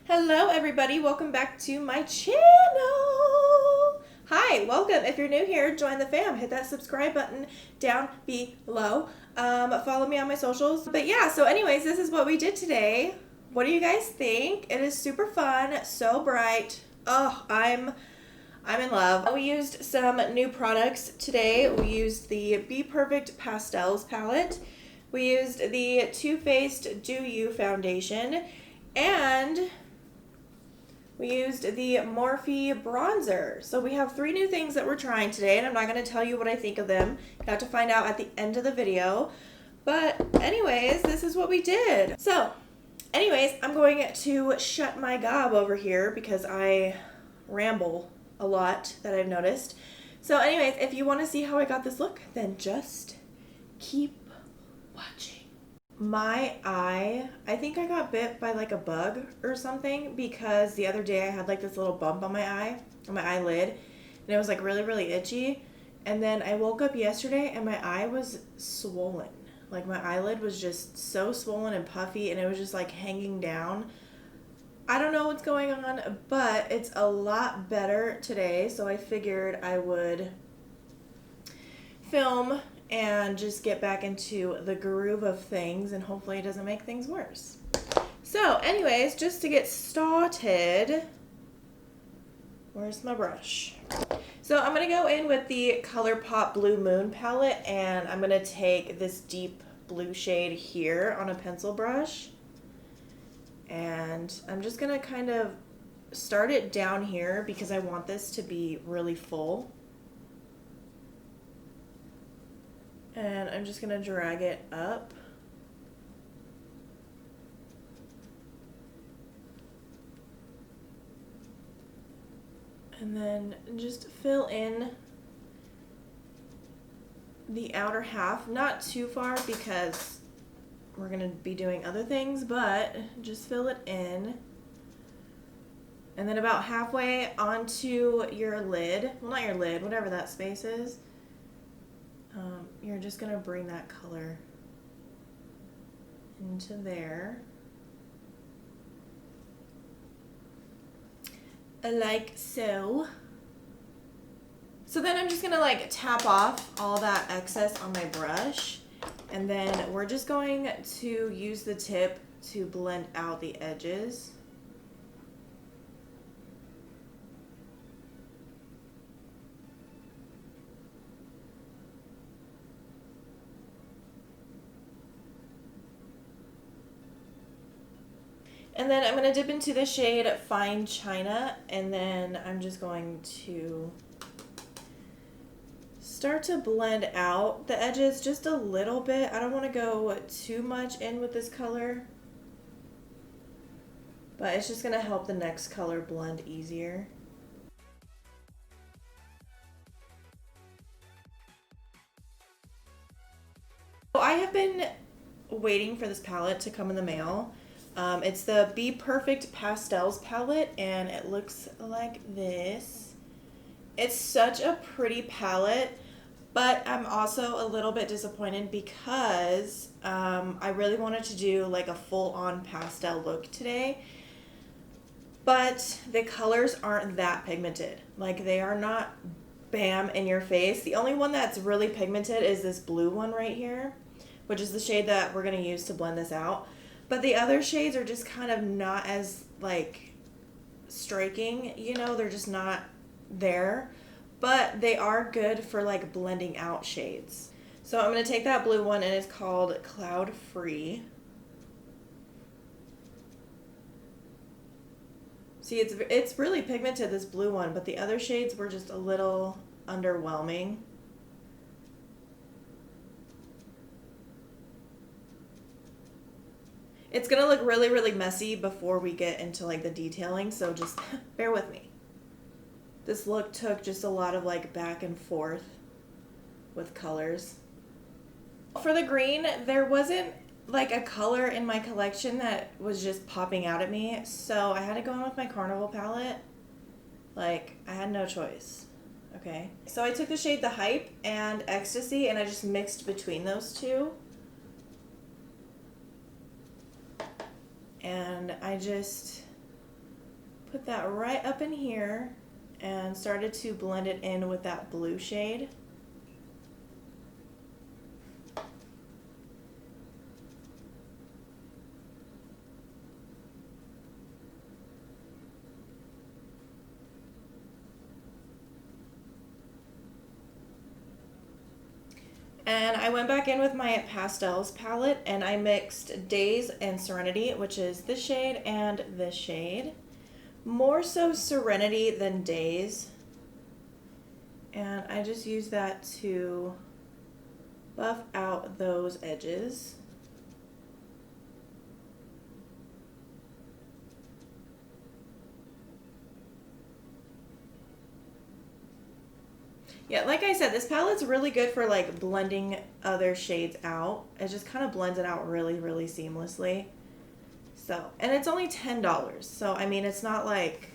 Hello everybody, welcome back to my channel. Hi, welcome. If you're new here, join the fam. Hit that subscribe button down below. Follow me on my socials. But yeah, so anyways, this is what we did today. What do you guys think? It is super fun, so bright. Oh, I'm in love. We used some new products today. We used the Bperfect Pastels palette. We used the Too Faced Do You foundation, and we used the Morphe bronzer. So we have 3 new things that we're trying today, and I'm not going to tell you what I think of them. You have to find out at the end of the video. But anyways, this is what we did. So anyways, I'm going to shut my gob over here because I ramble a lot, that I've noticed. So anyways, if you want to see how I got this look, then just keep watching. My eye, I think I got bit by like a bug or something, because the other day I had like this little bump on my eye, on my eyelid, and it was like really itchy. And then I woke up yesterday and my eye was swollen. Like my eyelid was just so swollen and puffy, and it was just like hanging down. I don't know what's going on, but it's a lot better today, so I figured I would film and just get back into the groove of things, and hopefully it doesn't make things worse. So anyways, just to get started, where's my brush? So I'm going to go in with the Colourpop Blue Moon palette, and I'm going to take this deep blue shade here on a pencil brush, and I'm just going to kind of start it down here because I want this to be really full. And I'm just going to drag it up. And then just fill in the outer half. Not too far because we're going to be doing other things, but just fill it in. And then about halfway onto your lid, well, not your lid, whatever that space is, you're just going to bring that color into there. Like so. So then I'm just going to like tap off all that excess on my brush. And then we're just going to use the tip to blend out the edges. And then I'm going to dip into the shade Fine China, and then I'm just going to start to blend out the edges just a little bit. I don't want to go too much in with this color, but it's just going to help the next color blend easier. So I have been waiting for this palette to come in the mail. It's the Bperfect Pastels palette, and it looks like this. It's such a pretty palette, but I'm also a little bit disappointed because I really wanted to do like a full-on pastel look today, but the colors aren't that pigmented. Like, they are not bam in your face. The only one that's really pigmented is this blue one right here, which is the shade that we're going to use to blend this out. But the other shades are just kind of not as like striking, you know, they're just not there, but they are good for like blending out shades. So I'm going to take that blue one, and it's called Cloud Free. See, it's really pigmented, this blue one, but the other shades were just a little underwhelming. It's going to look really messy before we get into like the detailing, so just bear with me. This look took just a lot of like back and forth with colors. For the green, there wasn't like a color in my collection that was just popping out at me, so I had to go in with my Carnival palette. Like, I had no choice. Okay, so I took the shade The Hype and Ecstasy, and I just mixed between those two. And I just Put that right up in here and started to blend it in with that blue shade. And I went back in with my pastels palette and I mixed Days and Serenity, which is this shade and this shade. More so Serenity than Days. And I just used that to buff out those edges. Yeah, like I said, this palette's really good for like blending other shades out. It just kind of blends it out really, really seamlessly. So, and it's only $10. So, I mean, it's not like,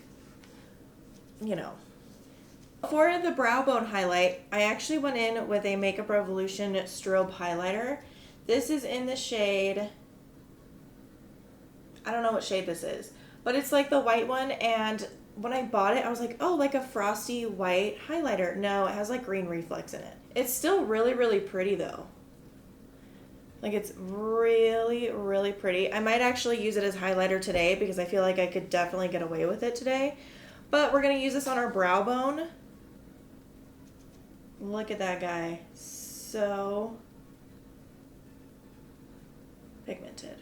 you know. For the brow bone highlight, I actually went in with a Makeup Revolution strobe highlighter. This is in the shade, I don't know what shade this is, but it's like the white one, and when I bought it, I was like, oh, like a frosty white highlighter. No, it has like green reflex in it. It's still really, really pretty though. Like it's really, really pretty. I might actually use it as highlighter today because I feel like I could definitely get away with it today. But we're gonna use this on our brow bone. Look at that guy. So pigmented.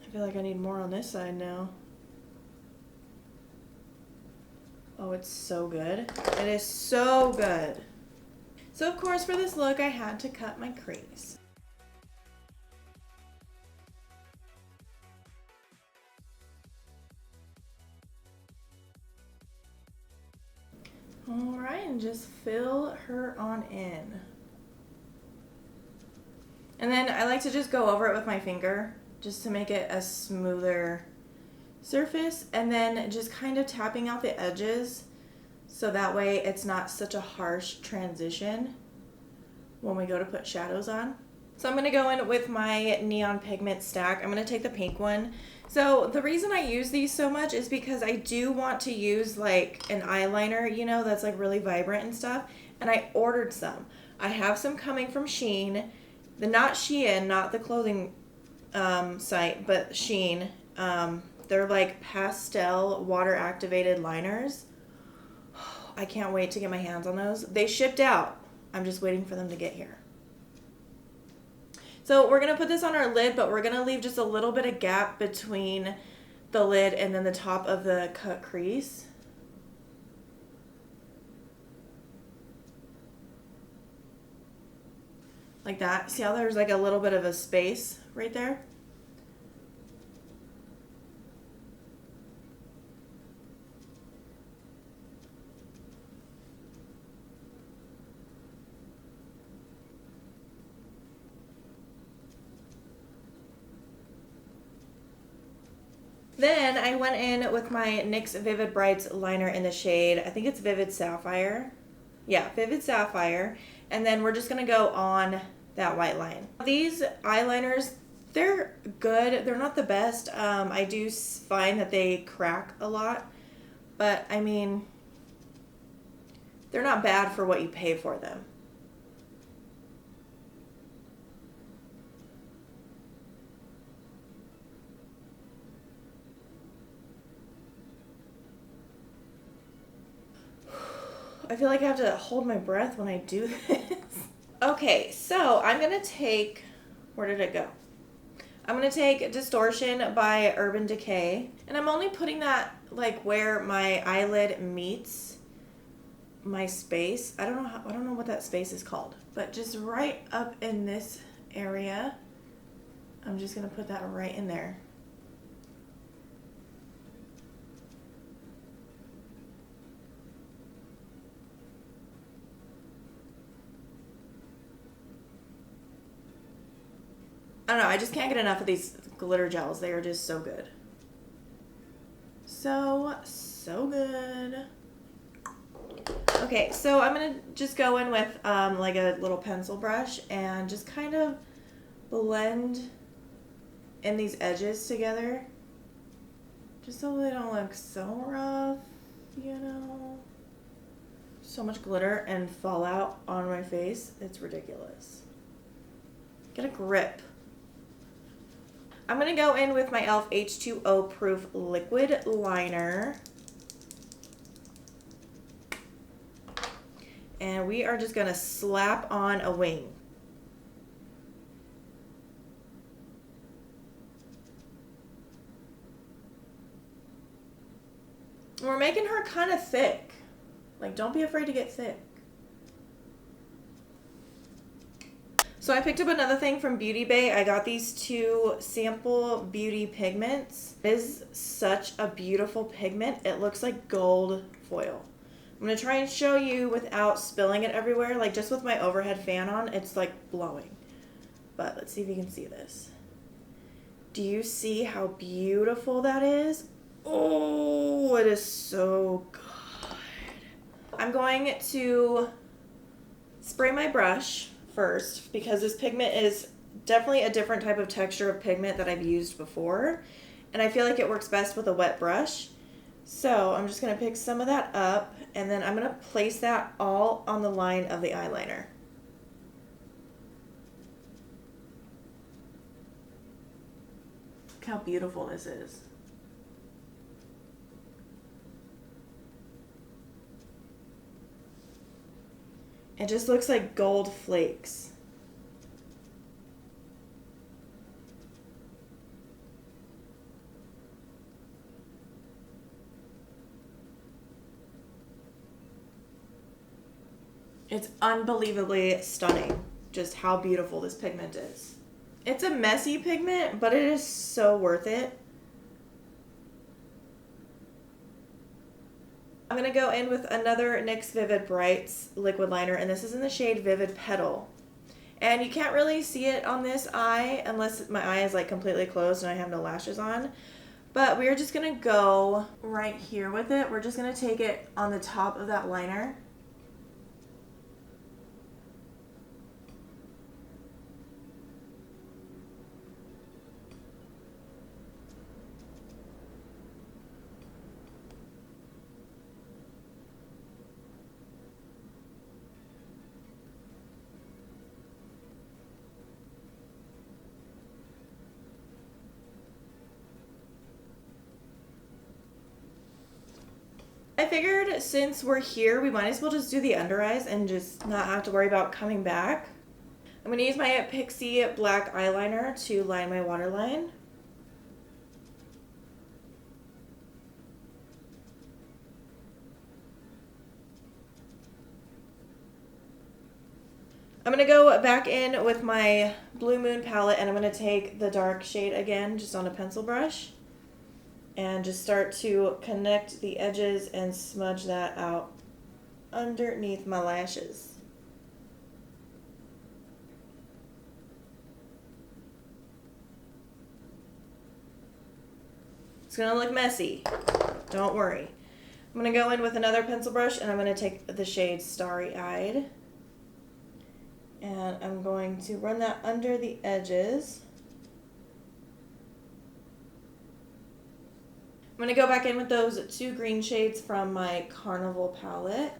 I feel like I need more on this side now. Oh, it's so good. It is so good. So of course for this look I had to cut my crease. Alright, and just fill her on in. And then I like to just go over it with my finger just to make it a smoother surface, and then just kind of tapping out the edges so that way it's not such a harsh transition when we go to put shadows on. So I'm going to go in with my neon pigment stack. I'm going to take the pink one. So the reason I use these so much is because I do want to use like an eyeliner, you know, that's like really vibrant and stuff, and I ordered some. I have some coming from Shein, not Shein, not the clothing site, but Shein. They're like pastel water activated liners. I can't wait to get my hands on those. They shipped out. I'm just waiting for them to get here. So we're gonna put this on our lid, but we're gonna leave just a little bit of gap between the lid and then the top of the cut crease. Like that. See how there's like a little bit of a space right there? Then I went in with my NYX Vivid Brights liner in the shade, I think it's Vivid Sapphire. Yeah, Vivid Sapphire. And then we're just going to go on that white line. These eyeliners, they're good. They're not the best. I do find that they crack a lot. But, I mean, they're not bad for what you pay for them. I feel like I have to hold my breath when I do this. Okay, so I'm going to take, where did it go? I'm going to take Distortion by Urban Decay. And I'm only putting that like where my eyelid meets my space. I don't know what that space is called. But just right up in this area, I'm just going to put that right in there. I don't know, I just can't get enough of these glitter gels. They are just so good. So good. Okay, so I'm going to just go in with like a little pencil brush and just kind of blend in these edges together, just so they don't look so rough, you know. So much glitter and fallout on my face. It's ridiculous. Get a grip. I'm going to go in with my e.l.f. H2O Proof Liquid Liner. And we are just going to slap on a wing. We're making her kind of thick. Like, don't be afraid to get thick. So I picked up another thing from Beautybay. I got these two sample beauty pigments. It is such a beautiful pigment. It looks like gold foil. I'm going to try and show you without spilling it everywhere. Like, just with my overhead fan on, it's like blowing. But let's see if you can see this. Do you see how beautiful that is? Oh, it is so good. I'm going to spray my brush first because this pigment is definitely a different type of texture of pigment that I've used before, and I feel like it works best with a wet brush. So I'm just going to pick some of that up, and then I'm going to place that all on the line of the eyeliner. Look how beautiful this is. It just looks like gold flakes. It's unbelievably stunning, just how beautiful this pigment is. It's a messy pigment, but it is so worth it. I'm going to go in with another NYX Vivid Brights liquid liner, and this is in the shade Vivid Petal. And you can't really see it on this eye unless my eye is like completely closed and I have no lashes on. But we're just going to go right here with it. We're just going to take it on the top of that liner. I figured since we're here, we might as well just do the under eyes and just not have to worry about coming back. I'm going to use my Pixi black eyeliner to line my waterline. I'm going to go back in with my Blue Moon palette, and I'm going to take the dark shade again just on a pencil brush. And just start to connect the edges and smudge that out underneath my lashes. It's gonna look messy, don't worry. I'm gonna go in with another pencil brush, and I'm gonna take the shade Starry Eyed. And I'm going to run that under the edges. I'm going to go back in with those two green shades from my Carnival palette.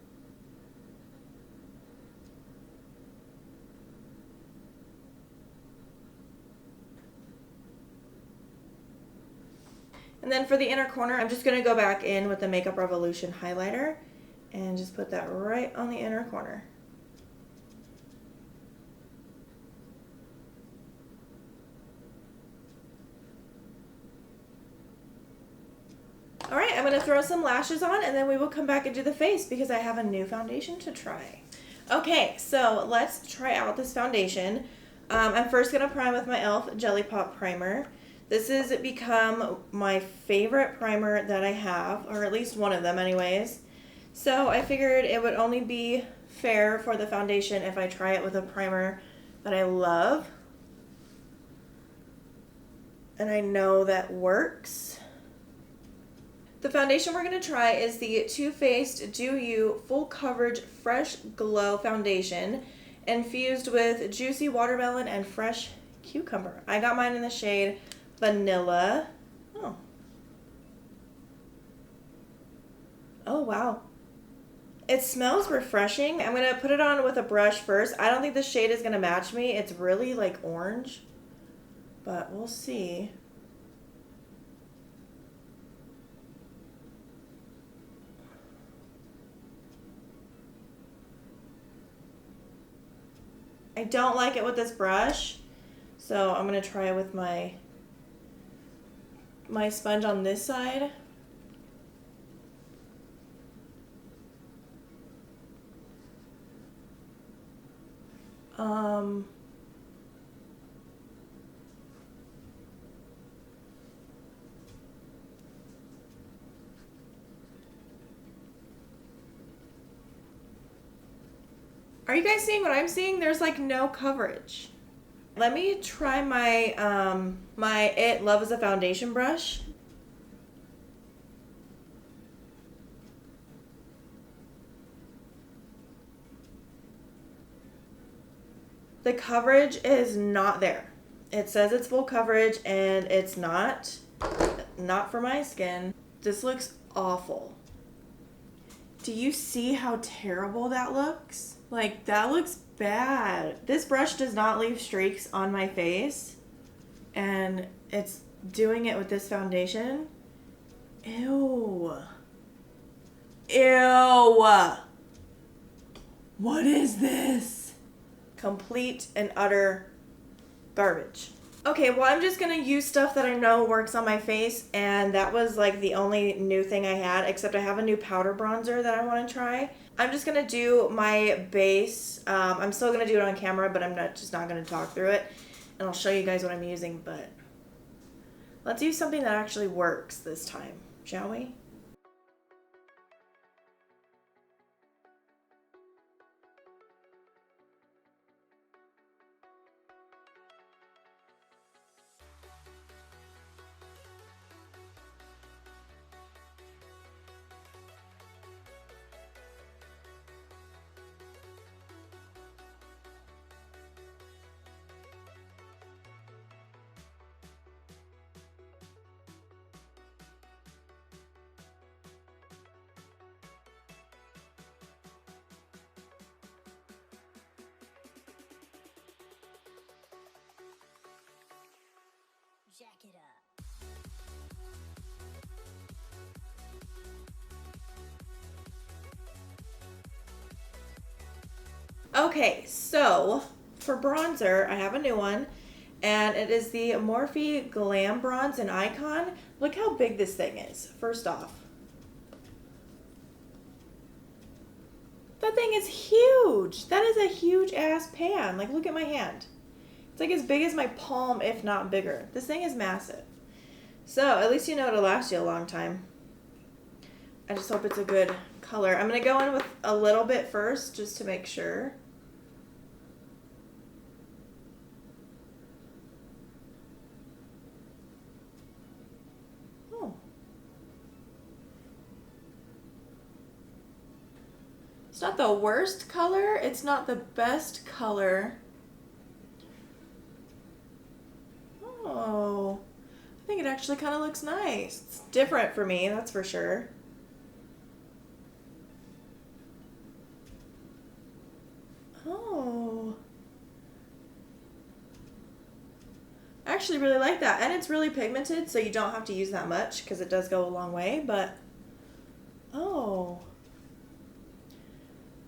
And then for the inner corner, I'm just going to go back in with the Makeup Revolution highlighter and just put that right on the inner corner. All right, I'm going to throw some lashes on, and then we will come back and do the face because I have a new foundation to try. Okay, so let's try out this foundation. I'm first going to prime with my e.l.f. Jelly Pop Primer. This has become my favorite primer that I have, or at least one of them anyways. So I figured it would only be fair for the foundation if I try it with a primer that I love. And I know that works. The foundation we're going to try is the Too Faced Do You Full Coverage Fresh Glow Foundation, infused with juicy watermelon and fresh cucumber. I got mine in the shade vanilla. Oh. Oh, wow. It smells refreshing. I'm going to put it on with a brush first. I don't think the shade is going to match me. It's really like orange, but we'll see. I don't like it with this brush, so I'm going to try it with my sponge on this side. Are you guys seeing what I'm seeing? There's like no coverage. Let me try my my Love is a foundation brush. The coverage is not there. It says it's full coverage and it's not for my skin. This looks awful. Do you see how terrible that looks? Like, that looks bad. This brush does not leave streaks on my face, and it's doing it with this foundation. Ew. Ew. What is this? Complete and utter garbage. Okay, well, I'm just gonna use stuff that I know works on my face, and that was like the only new thing I had, except I have a new powder bronzer that I want to try. I'm just gonna do my base. I'm still gonna do it on camera, but I'm just not gonna talk through it, and I'll show you guys what I'm using, but let's use something that actually works this time, shall we? Jack it up. Okay, so for bronzer, I have a new one, and it is the Morphe Glam Bronze and Icon. Look how big this thing is, first off. That thing is huge. That is a huge ass pan. Like, look at my hand. It's like as big as my palm, if not bigger. This thing is massive. So, at least you know it'll last you a long time. I just hope it's a good color. I'm going to go in with a little bit first, just to make sure. Oh. It's not the worst color. It's not the best color. Oh, I think it actually kind of looks nice. It's different for me, that's for sure. Oh. I actually really like that. And it's really pigmented, so you don't have to use that much because it does go a long way, but oh.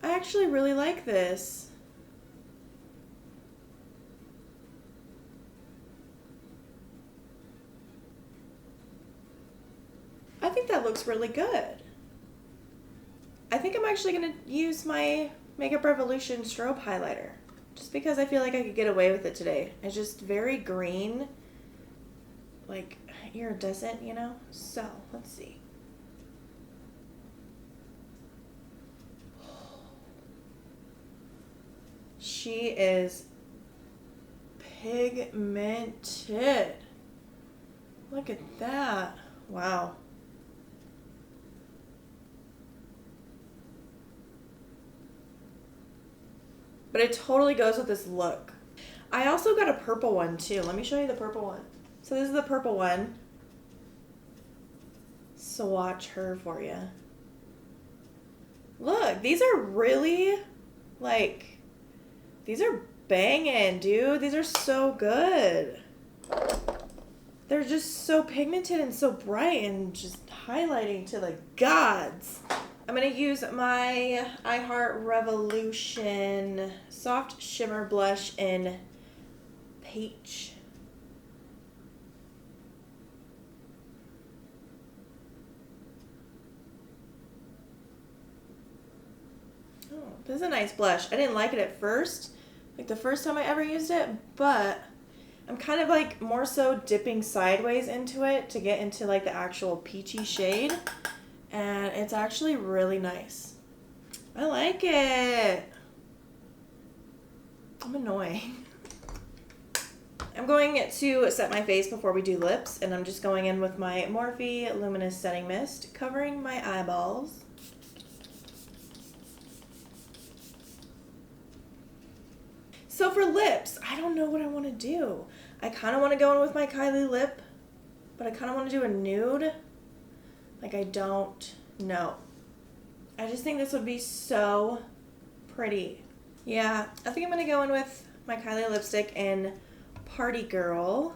I actually really like this. I think that looks really good. I think I'm actually going to use my Makeup Revolution strobe highlighter just because I feel like I could get away with it today. It's just very green, like iridescent, you know? So, let's see. She is pigmented. Look at that. Wow. But it totally goes with this look. I also got a purple one too. Let me show you the purple one. So this is the purple one. Swatch her for you. Look, these are really, like, these are banging, dude. These are so good. They're just so pigmented and so bright and just highlighting to the gods. I'm going to use my I Heart Revolution Soft Shimmer Blush in Peach. Oh, this is a nice blush. I didn't like it at first, like the first time I ever used it, but I'm kind of like more so dipping sideways into it to get into like the actual peachy shade. And it's actually really nice. I like it. I'm annoying. I'm going to set my face before we do lips, and I'm just going in with my Morphe Luminous Setting Mist, covering my eyeballs. So for lips, I don't know what I want to do. I kind of want to go in with my Kylie lip, but I kind of want to do a nude. Like, I don't know. I just think this would be so pretty. Yeah, I think I'm going to go in with my Kylie lipstick in Party Girl.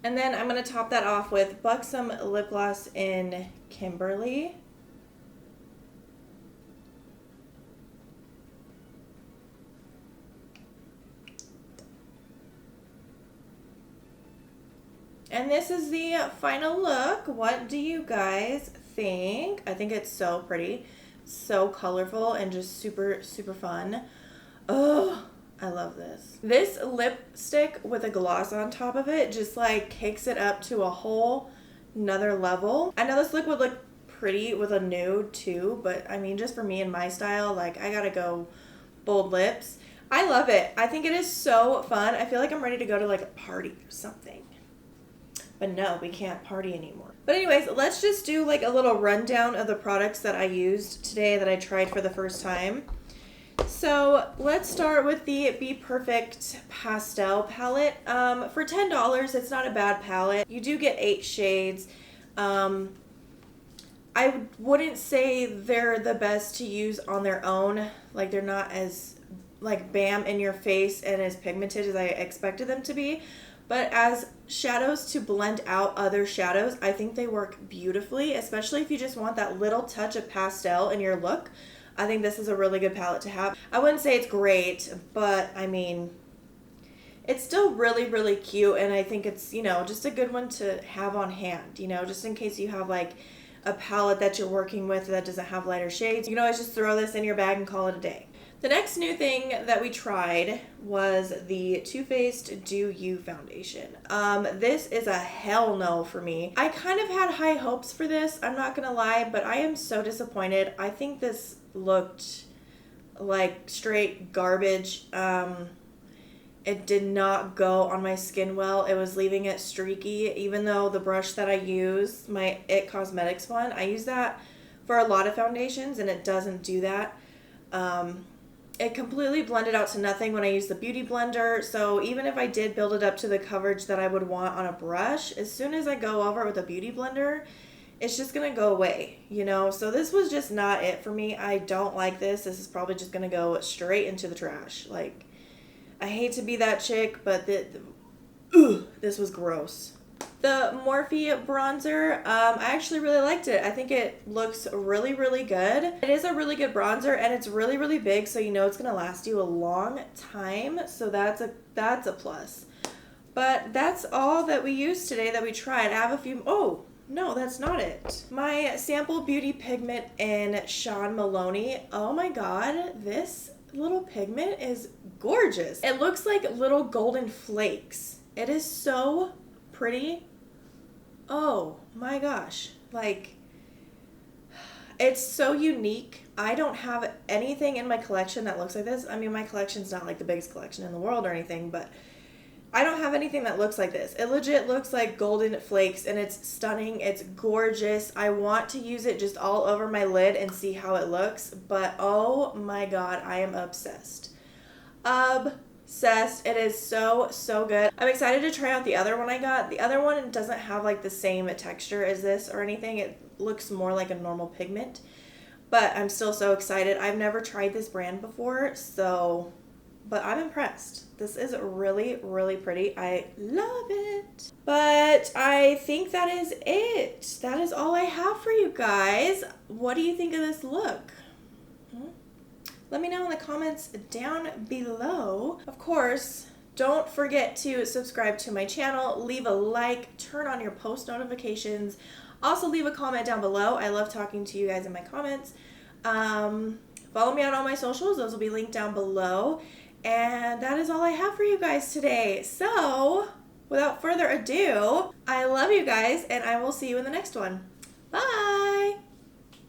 And then I'm going to top that off with Buxom lip gloss in Kimberly. And this is the final look. What do you guys think? I think it's so pretty, so colorful, and just super, super fun. Oh, I love this. This lipstick with a gloss on top of it just like kicks it up to a whole nother level. I know this look would look pretty with a nude too, but I mean, just for me and my style, like, I gotta go bold lips. I love it. I think it is so fun. I feel like I'm ready to go to like a party or something. But no, we can't party anymore. But anyways, let's just do like a little rundown of the products that I used today that I tried for the first time. So let's start with the Bperfect pastel palette. For $10, it's not a bad palette. You do get 8 shades. I wouldn't say they're the best to use on their own. Like, they're not as like bam in your face and as pigmented as I expected them to be. But as shadows to blend out other shadows, I think they work beautifully, especially if you just want that little touch of pastel in your look. I think this is a really good palette to have. I wouldn't say it's great, but I mean, it's still really, really cute, and I think it's, you know, just a good one to have on hand, you know, just in case you have like a palette that you're working with that doesn't have lighter shades. You can always just throw this in your bag and call it a day. The next new thing that we tried was the Too Faced Do You foundation. This is a hell no for me. I kind of had high hopes for this, I'm not gonna lie, but I am so disappointed. I think this looked like straight garbage. It did not go on my skin well. It was leaving it streaky, even though the brush that I use, my It Cosmetics one, I use that for a lot of foundations and it doesn't do that. It completely blended out to nothing when I used the Beauty Blender, so even if I did build it up to the coverage that I would want on a brush, as soon as I go over it with a Beauty Blender, it's just going to go away, you know? So this was just not it for me. I don't like this. This is probably just going to go straight into the trash. Like, I hate to be that chick, but this was gross. The Morphe bronzer, I actually really liked it. I think it looks really, really good. It is a really good bronzer, and it's really, really big, so you know it's going to last you a long time. So that's a plus. But that's all that we used today that we tried. I have a few... Oh, no, that's not it. My Sample Beauty pigment in Sean Maloney. Oh my god, this little pigment is gorgeous. It looks like little golden flakes. It is so pretty. Oh my gosh, like, it's so unique. I don't have anything in my collection that looks like this. I mean, my collection's not like the biggest collection in the world or anything, but I don't have anything that looks like this. It legit looks like golden flakes and it's stunning. It's gorgeous. I want to use it just all over my lid and see how it looks, but oh my god, I am obsessed. Obsessed. It is so, so good. I'm excited to try out the other one I got. The other one doesn't have like the same texture as this or anything. It looks more like a normal pigment, but I'm still so excited. I've never tried this brand before, but I'm impressed. This is really, really pretty. I love it. But I think that is it. That is all I have for you guys. What do you think of this look? Let me know in the comments down below. Of course, don't forget to subscribe to my channel, leave a like, turn on your post notifications. Also leave a comment down below. I love talking to you guys in my comments. Follow me on all my socials. Those will be linked down below. And that is all I have for you guys today. So, without further ado, I love you guys and I will see you in the next one. Bye!